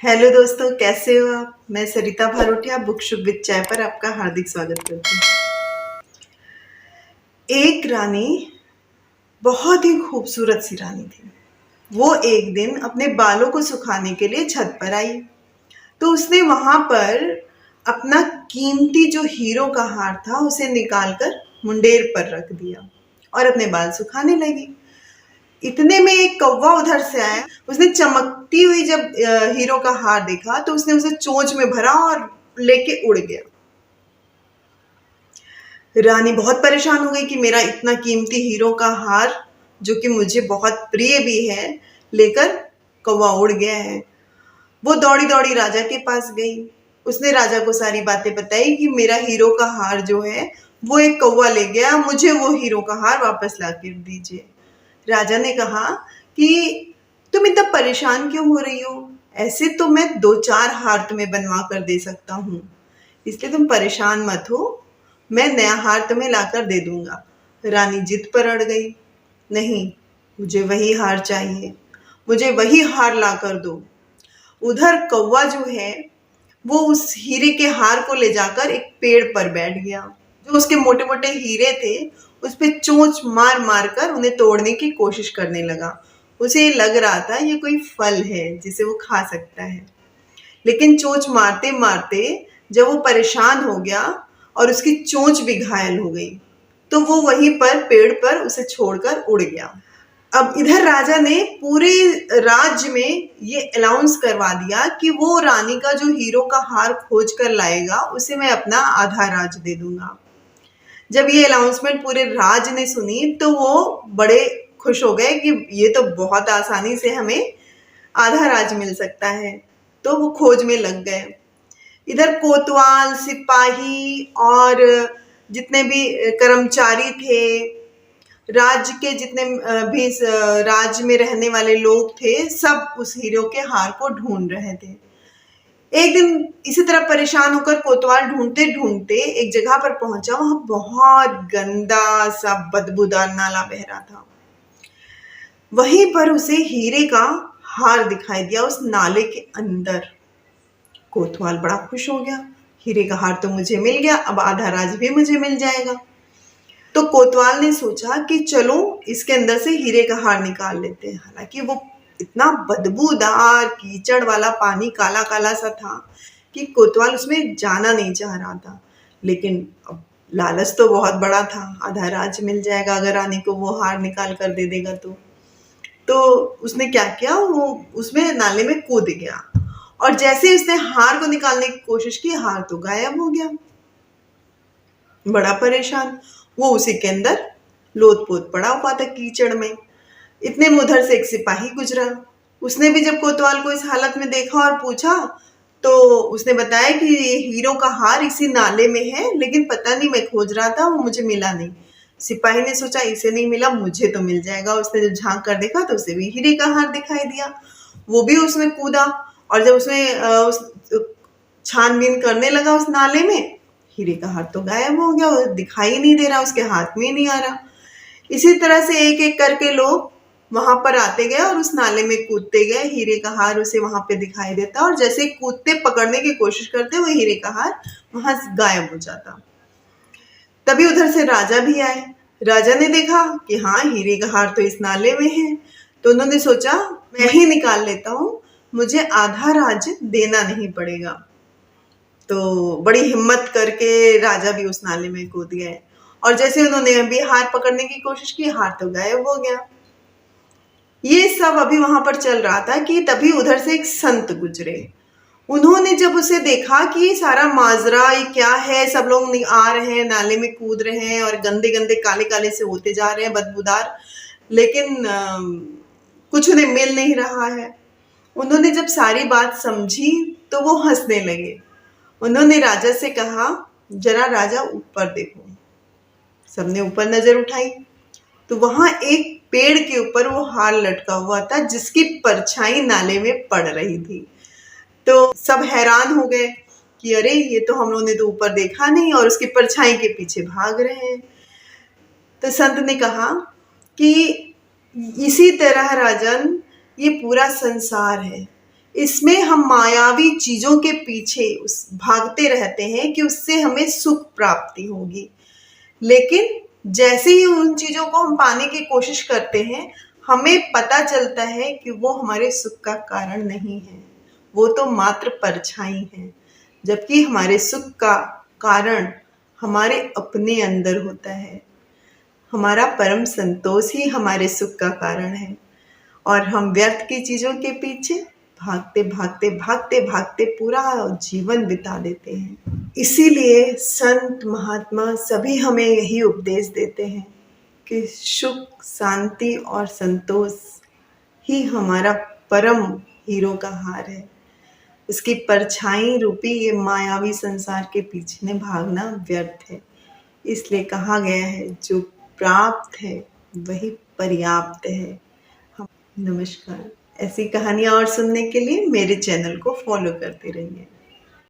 Hello दोस्तों, कैसे हो आप। मैं सरिता भारोटिया बुक शुभ विद चाय पर आपका हार्दिक स्वागत करती हूँ। एक रानी, बहुत ही खूबसूरत सी रानी थी। वो एक दिन अपने बालों को सुखाने के लिए छत पर आई। तो उसने वहां पर अपना कीमती जो हीरो का हार था उसे निकालकर मुंडेर पर रख दिया और अपने बाल सुखाने लगी। इतने में एक कौवा उधर से आया। उसने चमकती हुई जब हीरो का हार देखा तो उसने उसे चोंच में भरा और लेके उड़ गया। रानी बहुत परेशान हो गई कि मेरा इतना कीमती हीरो का हार, जो कि मुझे बहुत प्रिय भी है, लेकर कौवा उड़ गया है। वो दौड़ी दौड़ी राजा के पास गई। उसने राजा को सारी बातें बताई कि मेरा हीरो का हार जो है वो एक कौवा ले गया, मुझे वो हीरो का हार वापस ला कर दीजिए। राजा ने कहा कि तुम इतना परेशान क्यों हो रही हो, ऐसे तो मैं 2-4 हार तुम्हें बनवा कर दे सकता हूँ, इसलिए तुम परेशान मत हो, मैं नया हार तुम्हें लाकर दे दूंगा। रानी जिद पर अड़ गई, नहीं, मुझे वही हार चाहिए, मुझे वही हार ला कर दो। उधर कौवा जो है वो उस हीरे के हार को ले जाकर एक पेड़ पर बैठ गया। जो उसके मोटे मोटे हीरे थे उस पे चोंच मार मार कर उन्हें तोड़ने की कोशिश करने लगा। उसे लग रहा था ये कोई फल है जिसे वो खा सकता है। लेकिन चोंच मारते मारते जब वो परेशान हो गया और उसकी चोंच भी घायल हो गई, तो वो वहीं पर पेड़ पर उसे छोड़कर उड़ गया। अब इधर राजा ने पूरे राज्य में ये अनाउंस करवा दिया कि वो रानी का जो हीरो का हार खोज कर लाएगा उसे मैं अपना आधा राज दे दूंगा। जब ये अनाउंसमेंट पूरे राज्य ने सुनी तो वो बड़े खुश हो गए कि ये तो बहुत आसानी से हमें आधा राज मिल सकता है। तो वो खोज में लग गए। इधर कोतवाल, सिपाही और जितने भी कर्मचारी थे, राज्य के जितने भी राज्य में रहने वाले लोग थे, सब उस हीरो के हार को ढूंढ रहे थे। एक दिन इसी तरह परेशान होकर कोतवाल ढूंढते ढूंढते एक जगह पर पहुंचा। वहां बहुत गंदा सा बदबूदार नाला बह रहा था। वहीं पर उसे हीरे का हार दिखाई दिया उस नाले के अंदर। कोतवाल बड़ा खुश हो गया, हीरे का हार तो मुझे मिल गया, अब आधा राज भी मुझे मिल जाएगा। तो कोतवाल ने सोचा कि चलो इसके अंदर से हीरे का हार निकाल लेते हैं। हालांकि वो इतना बदबूदार कीचड़ वाला पानी काला काला सा था कि कोतवाल उसमें जाना नहीं चाह रहा था। लेकिन अब लालच तो बहुत बड़ा था, आधा राज मिल जाएगा अगर रानी को वो हार निकाल कर दे देगा तो उसने क्या किया, वो उसमें नाले में कूद गया और जैसे ही उसने हार को निकालने की कोशिश की, हार तो गायब हो गया। बड़ा परेशान वो उसी के अंदर लोथ पोत पड़ा हुआ था कीचड़ में। इतने में उधर से एक सिपाही गुजरा। उसने भी जब कोतवाल को इस हालत में देखा और पूछा तो उसने बताया कि ये हीरो का हार इसी नाले में है, लेकिन पता नहीं, मैं खोज रहा था, वो मुझे मिला नहीं। सिपाही ने सोचा इसे नहीं मिला, मुझे तो मिल जाएगा। उसने जब झांक कर देखा तो उसे भी हीरे का हार दिखाई दिया। वो भी उसमें कूदा और जब उसमें उस छानबीन करने लगा उस नाले में, हीरे का हार तो गायब हो गया, वो दिखाई नहीं दे रहा, उसके हाथ में ही नहीं आ रहा। इसी तरह से एक एक करके लोग वहां पर आते गए और उस नाले में कूदते गए। हीरे का हार उसे वहां पे दिखाई देता और जैसे कूदते पकड़ने की कोशिश करते वो हीरे का हार वहां गायब हो जाता। तभी उधर से राजा भी आए। राजा ने देखा कि हाँ, हीरे का हार तो इस नाले में है। तो उन्होंने सोचा मैं ही निकाल लेता हूँ, मुझे आधा राज देना नहीं पड़ेगा। तो बड़ी हिम्मत करके राजा भी उस नाले में कूद गए और जैसे उन्होंने अभी हार पकड़ने की कोशिश की, हार तो गायब हो गया। ये सब अभी वहां पर चल रहा था कि तभी उधर से एक संत गुजरे। उन्होंने जब उसे देखा कि ये सारा माजरा ये क्या है, सब लोग आ रहे हैं, नाले में कूद रहे हैं और गंदे गंदे काले काले से होते जा रहे हैं, बदबूदार, लेकिन कुछ उन्हें मिल नहीं रहा है। उन्होंने जब सारी बात समझी तो वो हंसने लगे। उन्होंने राजा से कहा, जरा राजा ऊपर देखो। सबने ऊपर नजर उठाई तो वहां एक पेड़ के ऊपर वो हार लटका हुआ था जिसकी परछाई नाले में पड़ रही थी। तो सब हैरान हो गए कि अरे, ये तो हम लोगों ने तो ऊपर देखा नहीं और उसकी परछाई के पीछे भाग रहे हैं। तो संत ने कहा कि इसी तरह राजन, ये पूरा संसार है। इसमें हम मायावी चीजों के पीछे उस भागते रहते हैं कि उससे हमें सुख प्राप्ति होगी, लेकिन जैसे ही उन चीजों को हम पाने की कोशिश करते हैं, हमें पता चलता है कि वो हमारे सुख का कारण नहीं है, वो तो मात्र परछाई है। जबकि हमारे सुख का कारण हमारे अपने अंदर होता है। हमारा परम संतोष ही हमारे सुख का कारण है, और हम व्यर्थ की चीजों के पीछे भागते भागते भागते भागते पूरा जीवन बिता देते हैं। इसीलिए संत महात्मा सभी हमें यही उपदेश देते हैं कि सुख, शांति और संतोष ही हमारा परम हीरो का हार है। उसकी परछाई रूपी ये मायावी संसार के पीछे भागना व्यर्थ है। इसलिए कहा गया है, जो प्राप्त है वही पर्याप्त है। नमस्कार। ऐसी कहानियाँ और सुनने के लिए मेरे चैनल को फॉलो करते रहिए।